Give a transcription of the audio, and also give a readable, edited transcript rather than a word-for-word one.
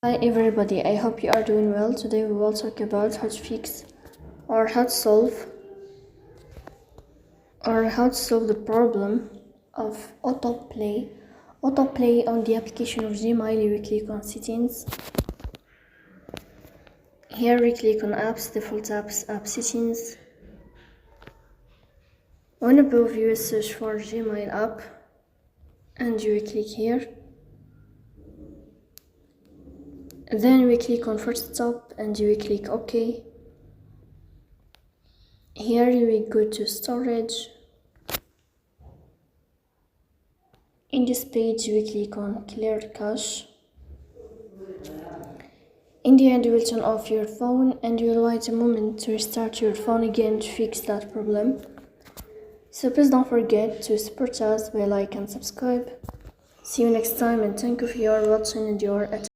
Hi everybody, I hope you are doing well. Today we will talk about how to fix or how to solve the problem of autoplay. Autoplay on the application of Gmail, you click on settings. Here we click on apps, default apps, app settings. On above you search for Gmail app and you click here. Then we click on first stop and you click OK. Here you will go to storage. In this page you will click on clear cache. In the end you will turn off your phone and you will wait a moment to restart your phone again to fix that problem. So please don't forget to support us by like and subscribe. See you next time and thank you for your watching and your attention.